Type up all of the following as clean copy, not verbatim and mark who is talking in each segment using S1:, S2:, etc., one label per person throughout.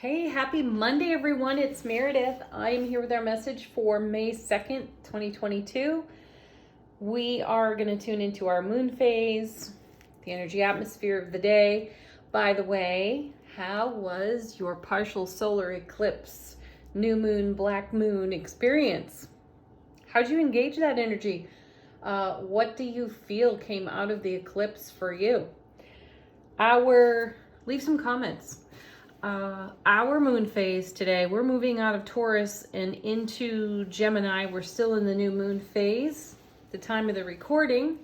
S1: Hey, happy Monday, everyone. It's Meredith. I am here with our message for May 2nd, 2022. We are going to tune into our moon phase, the energy atmosphere of the day. By the way, how was your partial solar eclipse, new moon, black moon experience? How'd you engage that energy? What do you feel came out of the eclipse for you? Leave some comments. Our moon phase today, we're moving out of Taurus and into Gemini. We're still in the new moon phase, the time of the recording.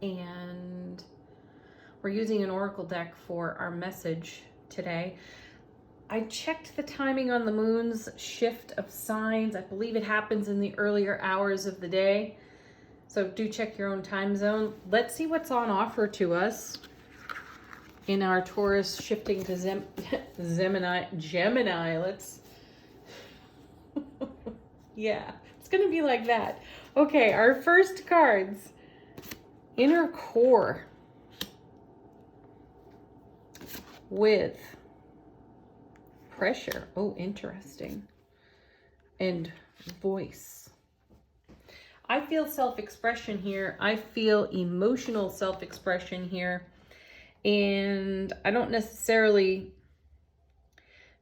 S1: And we're using an oracle deck for our message today. I checked the timing on the moon's shift of signs. I believe it happens in the earlier hours of the day. So do check your own time zone. Let's see what's on offer to us in our Taurus shifting to Gemini. Let's, yeah, it's gonna be like that. Okay, our first cards, inner core with pressure. Oh, interesting. And voice. I feel self-expression here. I feel emotional self-expression here. And I don't necessarily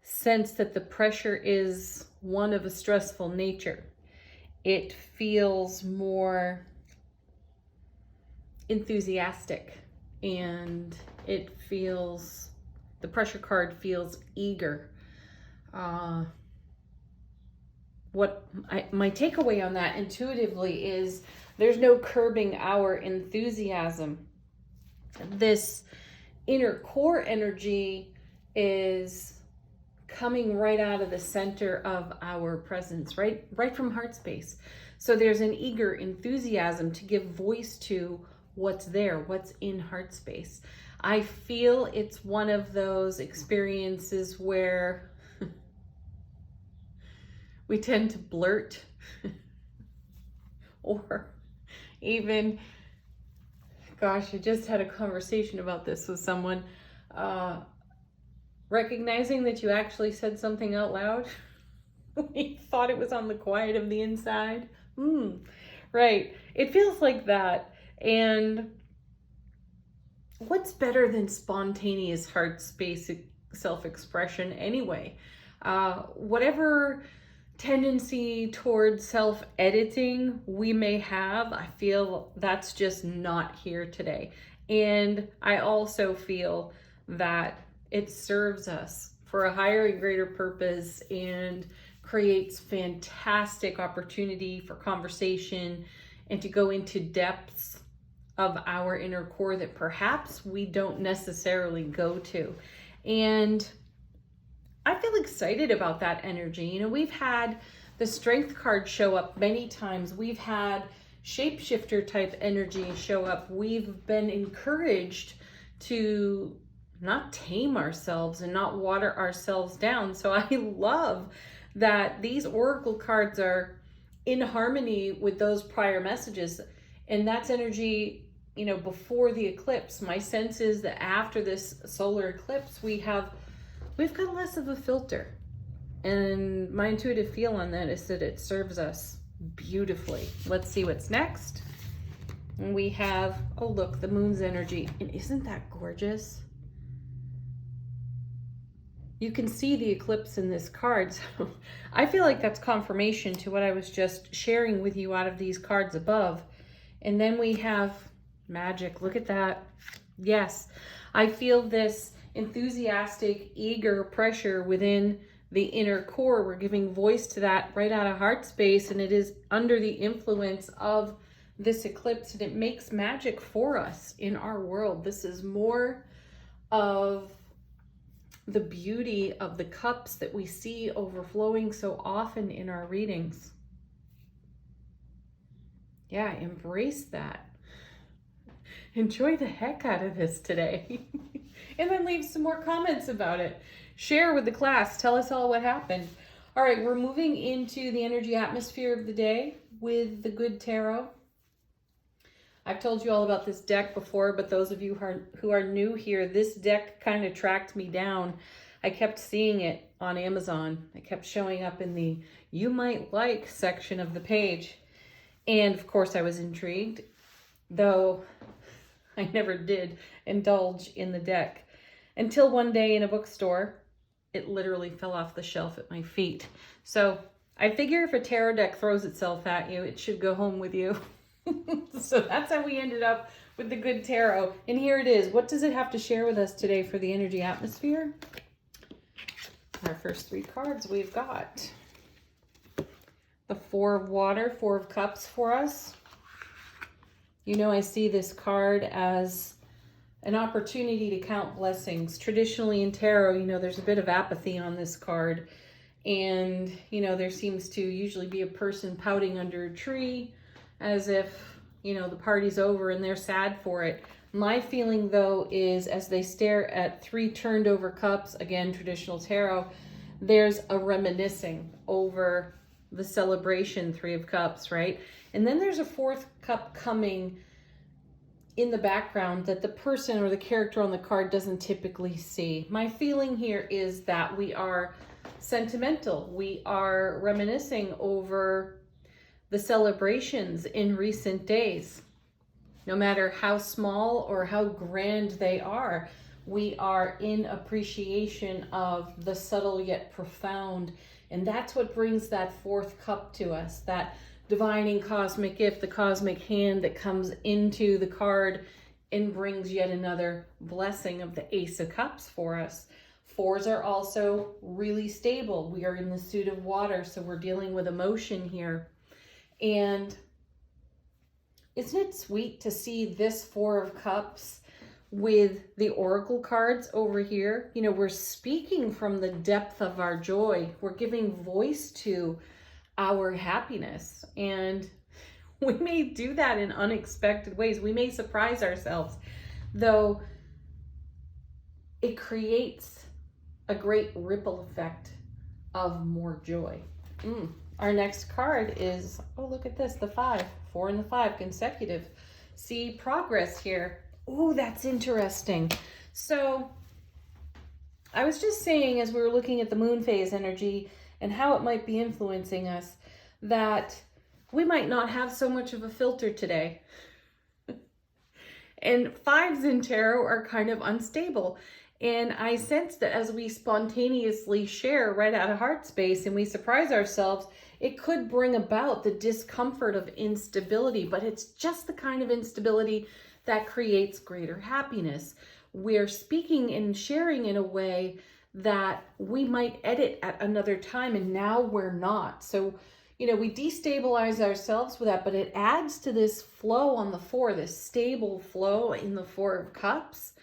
S1: sense that the pressure is one of a stressful nature. It feels more enthusiastic, and the pressure card feels eager. My takeaway on that intuitively is there's no curbing our enthusiasm. This inner core energy is coming right out of the center of our presence, right from heart space. So there's an eager enthusiasm to give voice to what's there, what's in heart space. I feel it's one of those experiences where we tend to blurt or even, gosh, I just had a conversation about this with someone. Recognizing that you actually said something out loud. We thought it was on the quiet of the inside. Right. It feels like that. And what's better than spontaneous heart space self-expression anyway? Whatever tendency towards self-editing we may have, I feel that's just not here today. And I also feel that it serves us for a higher and greater purpose and creates fantastic opportunity for conversation and to go into depths of our inner core that perhaps we don't necessarily go to. And I feel excited about that energy. You know, we've had the strength card show up many times. We've had shapeshifter type energy show up. We've been encouraged to not tame ourselves and not water ourselves down. So I love that these oracle cards are in harmony with those prior messages. And that's energy, you know, before the eclipse. My sense is that after this solar eclipse, we've got less of a filter. And my intuitive feel on that is that it serves us beautifully. Let's see what's next. And we have, oh look, the moon's energy. And isn't that gorgeous? You can see the eclipse in this card. So I feel like that's confirmation to what I was just sharing with you out of these cards above. And then we have magic. Look at that. Yes, I feel this enthusiastic, eager pressure within the inner core. We're giving voice to that right out of heart space, and it is under the influence of this eclipse, and it makes magic for us in our world. This is more of the beauty of the cups that we see overflowing so often in our readings. Yeah, embrace that. Enjoy the heck out of this today. And then leave some more comments about it. Share with the class. Tell us all what happened. All right, we're moving into the energy atmosphere of the day with the Good Tarot. I've told you all about this deck before, but those of you who are new here, this deck kind of tracked me down. I kept seeing it on Amazon. It kept showing up in the "you might like" section of the page. And of course I was intrigued, though I never did indulge in the deck until one day in a bookstore, it literally fell off the shelf at my feet. So I figure if a tarot deck throws itself at you, it should go home with you. So that's how we ended up with the good tarot. And here it is. What does it have to share with us today for the energy atmosphere? Our first 3 cards we've got. The 4 of Water, 4 of Cups for us. You know, I see this card as an opportunity to count blessings. Traditionally in tarot, you know, there's a bit of apathy on this card. And, you know, there seems to usually be a person pouting under a tree as if, you know, the party's over and they're sad for it. My feeling, though, is as they stare at 3 turned over cups, again, traditional tarot, there's a reminiscing over the celebration, 3 of Cups, right? And then there's a 4th cup coming in the background that the person or the character on the card doesn't typically see. My feeling here is that we are sentimental. We are reminiscing over the celebrations in recent days. No matter how small or how grand they are, we are in appreciation of the subtle yet profound. And that's what brings that 4th cup to us, that divining cosmic gift, the cosmic hand that comes into the card and brings yet another blessing of the Ace of Cups for us. 4s are also really stable. We are in the suit of water, so we're dealing with emotion here. And isn't it sweet to see this 4 of Cups with the oracle cards over here? You know, we're speaking from the depth of our joy. We're giving voice to our happiness. And we may do that in unexpected ways. We may surprise ourselves, though it creates a great ripple effect of more joy. Our next card is, oh, look at this, the 5, 4 and the 5 consecutive. See progress here. Oh, that's interesting. So I was just saying, as we were looking at the moon phase energy and how it might be influencing us, that we might not have so much of a filter today. And 5s in tarot are kind of unstable. And I sense that as we spontaneously share right out of heart space and we surprise ourselves, it could bring about the discomfort of instability, but it's just the kind of instability that creates greater happiness. We're speaking and sharing in a way that we might edit at another time, and now we're not. So, you know, we destabilize ourselves with that, but it adds to this flow on the 4, this stable flow in the 4 of Cups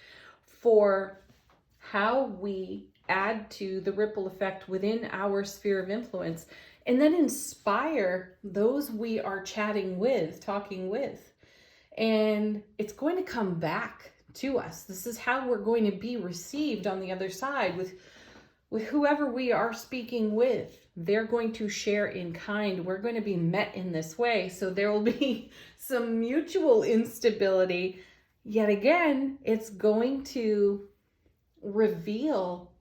S1: for how we add to the ripple effect within our sphere of influence and then inspire those we are chatting with, talking with. And it's going to come back to us. This is how we're going to be received on the other side with whoever we are speaking with. They're going to share in kind. We're going to be met in this way. So there will be some mutual instability. Yet again, it's going to reveal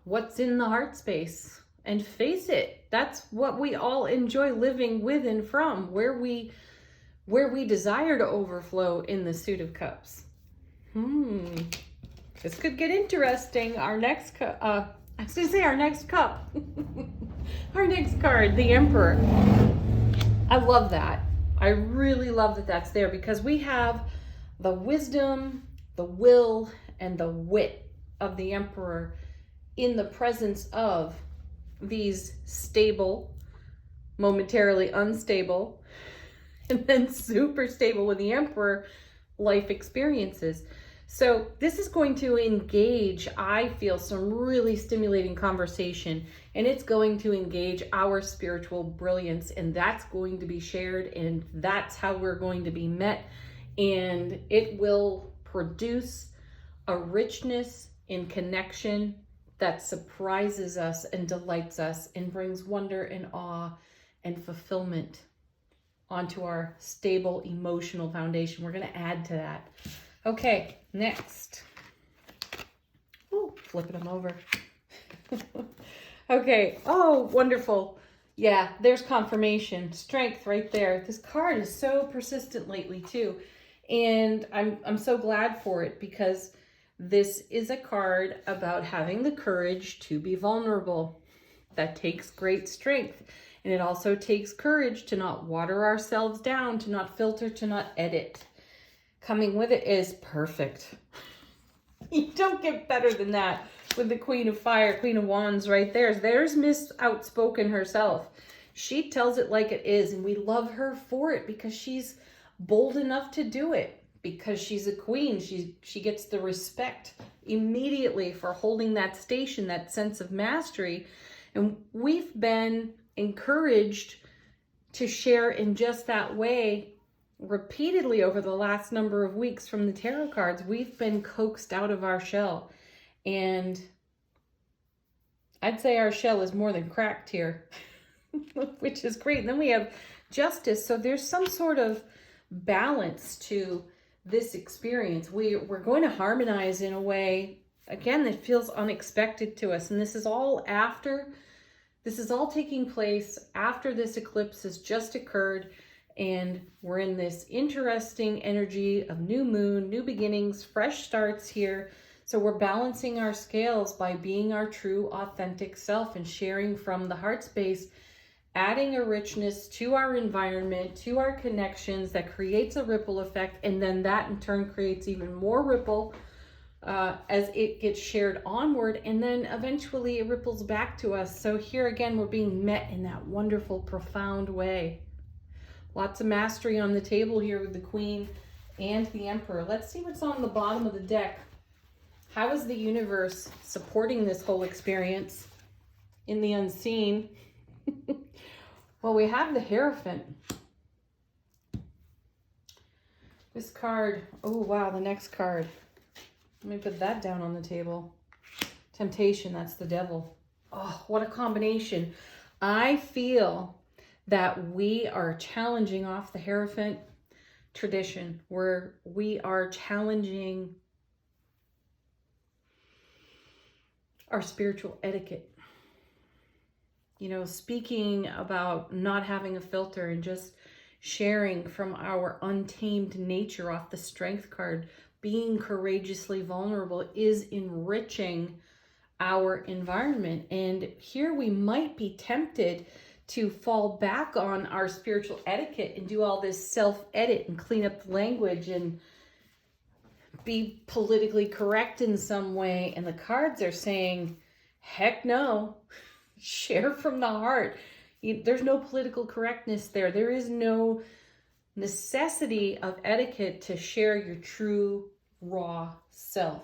S1: what's in the heart space. And face it, that's what we all enjoy living with and from, where we desire to overflow in the suit of cups. This could get interesting. Our next cup, our next cup. Our next card, the Emperor. I love that. I really love that that's there, because we have the wisdom, the will, and the wit of the Emperor in the presence of these stable, momentarily unstable, and then super stable with the Emperor life experiences. So this is going to engage, I feel, some really stimulating conversation, and it's going to engage our spiritual brilliance, and that's going to be shared, and that's how we're going to be met, and it will produce a richness in connection that surprises us and delights us and brings wonder and awe and fulfillment onto our stable emotional foundation. We're going to add to that. Okay, next. Ooh, flipping them over. Okay. Oh, wonderful. Yeah, there's confirmation. Strength right there. This card is so persistent lately too. And I'm so glad for it, because this is a card about having the courage to be vulnerable. That takes great strength. And it also takes courage to not water ourselves down, to not filter, to not edit. Coming with it is perfect. You don't get better than that with the Queen of Fire, Queen of Wands right there. There's Miss Outspoken herself. She tells it like it is, and we love her for it, because she's bold enough to do it, because she's a queen. She gets the respect immediately for holding that station, that sense of mastery. And we've been encouraged to share in just that way repeatedly over the last number of weeks from the tarot cards. We've been coaxed out of our shell, and I'd say our shell is more than cracked here, which is great. And then we have Justice. So there's some sort of balance to this experience. We're going to harmonize in a way, again, that feels unexpected to us. And this is all taking place after this eclipse has just occurred. And we're in this interesting energy of new moon, new beginnings, fresh starts here. So we're balancing our scales by being our true, authentic self and sharing from the heart space, adding a richness to our environment, to our connections that creates a ripple effect. And then that in turn creates even more ripple as it gets shared onward. And then eventually it ripples back to us. So here again, we're being met in that wonderful, profound way. Lots of mastery on the table here with the Queen and the Emperor. Let's see what's on the bottom of the deck. How is the universe supporting this whole experience in the unseen? Well, we have the Hierophant. This card, oh wow, the next card. Let me put that down on the table. Temptation, that's the devil. Oh, what a combination. I feel that we are challenging off the Hierophant tradition, where we are challenging our spiritual etiquette. You know, speaking about not having a filter and just sharing from our untamed nature off the Strength card. Being courageously vulnerable is enriching our environment. And here we might be tempted to fall back on our spiritual etiquette and do all this self-edit and clean up the language and be politically correct in some way. And the cards are saying, heck no, share from the heart. There's no political correctness there. There is no necessity of etiquette to share your true, raw self,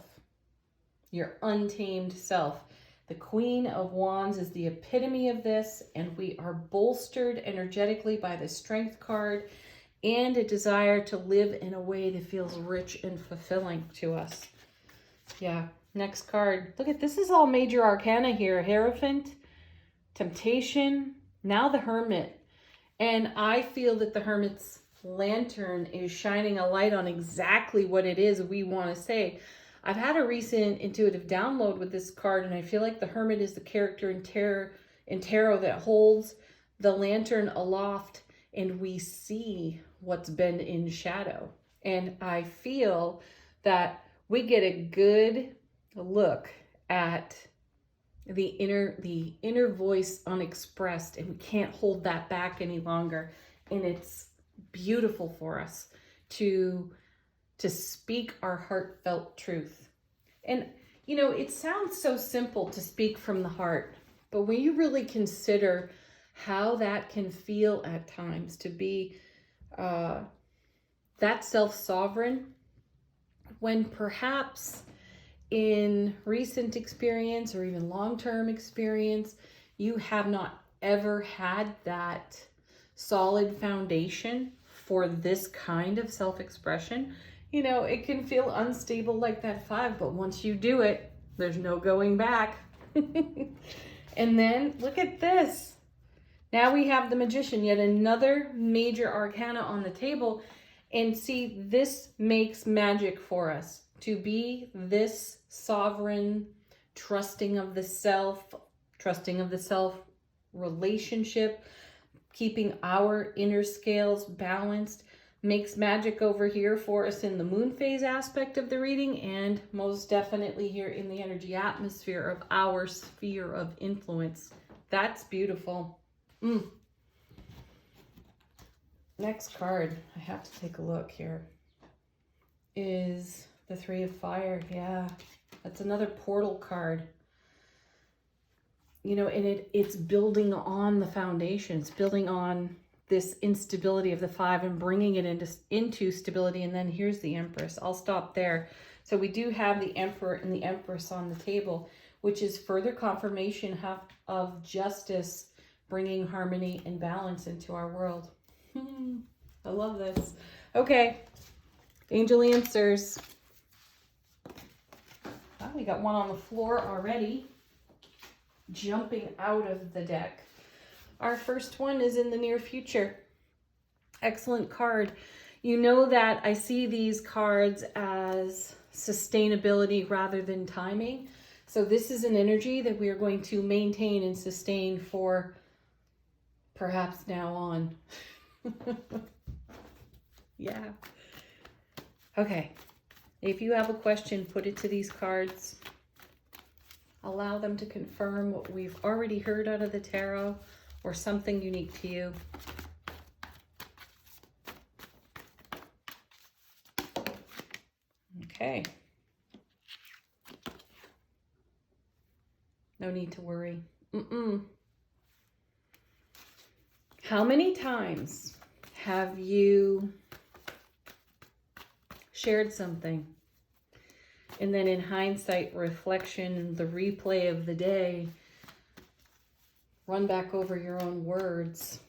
S1: your untamed self. The Queen of Wands is the epitome of this, and we are bolstered energetically by the Strength card and a desire to live in a way that feels rich and fulfilling to us. Yeah, next card. Look at this, is all major arcana here. Hierophant, Temptation, now the Hermit. And I feel that the Hermit's lantern is shining a light on exactly what it is we want to say. I've had a recent intuitive download with this card, and I feel like the Hermit is the character in tarot that holds the lantern aloft, and we see what's been in shadow. And I feel that we get a good look at the inner voice unexpressed, and we can't hold that back any longer. And it's beautiful for us to speak our heartfelt truth. And you know, it sounds so simple to speak from the heart, but when you really consider how that can feel at times to be that self-sovereign, when perhaps in recent experience or even long-term experience, you have not ever had that solid foundation for this kind of self-expression. You know, it can feel unstable like that 5, but once you do it, there's no going back. And then look at this. Now we have the Magician, yet another major arcana on the table. And see, this makes magic for us. To be this sovereign, trusting of the self relationship, keeping our inner scales balanced, makes magic over here for us in the moon phase aspect of the reading, and most definitely here in the energy atmosphere of our sphere of influence. That's beautiful. Next card, I have to take a look here, is the Three of Fire. Yeah, that's another portal card. You know, and it's building on the foundation. It's building on this instability of the 5 and bringing it into stability. And then here's the Empress. I'll stop there. So we do have the Emperor and the Empress on the table, which is further confirmation of justice, bringing harmony and balance into our world. I love this. Okay, angel answers. Oh, we got one on the floor already, jumping out of the deck. Our first one is in the near future. Excellent card. You know that I see these cards as sustainability rather than timing. So this is an energy that we are going to maintain and sustain for perhaps now on. Yeah. Okay. If you have a question, put it to these cards. Allow them to confirm what we've already heard out of the tarot or something unique to you. Okay. No need to worry. How many times have you shared something and then in hindsight, reflection, the replay of the day, run back over your own words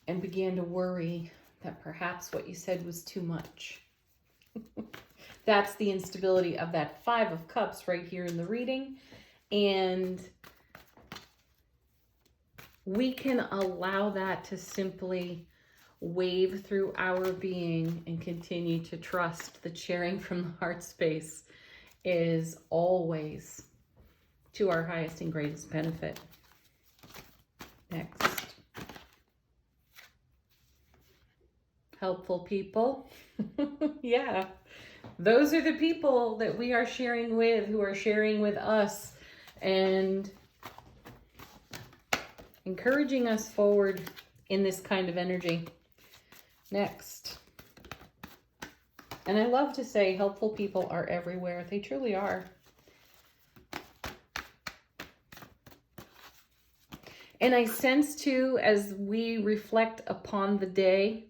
S1: and began to worry that perhaps what you said was too much? That's the instability of that 5 of Cups right here in the reading. And we can allow that to simply wave through our being and continue to trust that sharing from the heart space is always to our highest and greatest benefit. Next. Helpful people. Yeah. Those are the people that we are sharing with, who are sharing with us and encouraging us forward in this kind of energy. Next. And I love to say helpful people are everywhere. They truly are. And I sense too, as we reflect upon the day,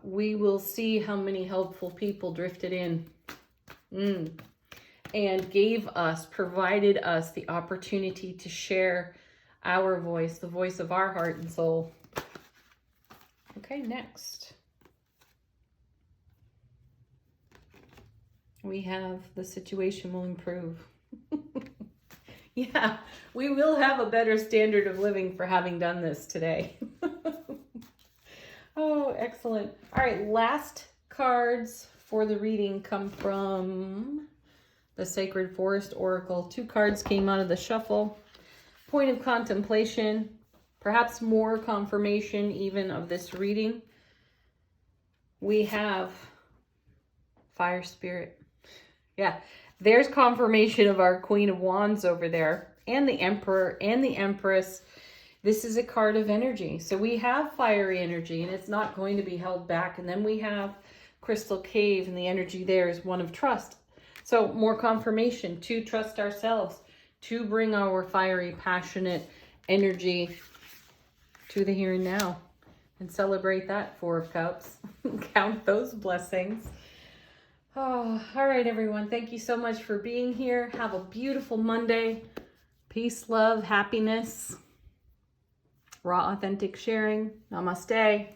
S1: we will see how many helpful people drifted in and gave us, provided us the opportunity to share our voice, the voice of our heart and soul. Okay, next. We have the situation will improve. Yeah, we will have a better standard of living for having done this today. Oh, excellent. All right, last cards for the reading come from the Sacred Forest Oracle. 2 cards came out of the shuffle. Point of contemplation, perhaps more confirmation even of this reading. We have Fire Spirit. Yeah, there's confirmation of our Queen of Wands over there, and the Emperor and the Empress. This is a card of energy. So we have fiery energy, and it's not going to be held back. And then we have Crystal Cave, and the energy there is one of trust. So more confirmation to trust ourselves, to bring our fiery, passionate energy to the here and now and celebrate that 4 of Cups. Count those blessings. Oh, all right, everyone. Thank you so much for being here. Have a beautiful Monday. Peace, love, happiness, raw, authentic sharing. Namaste.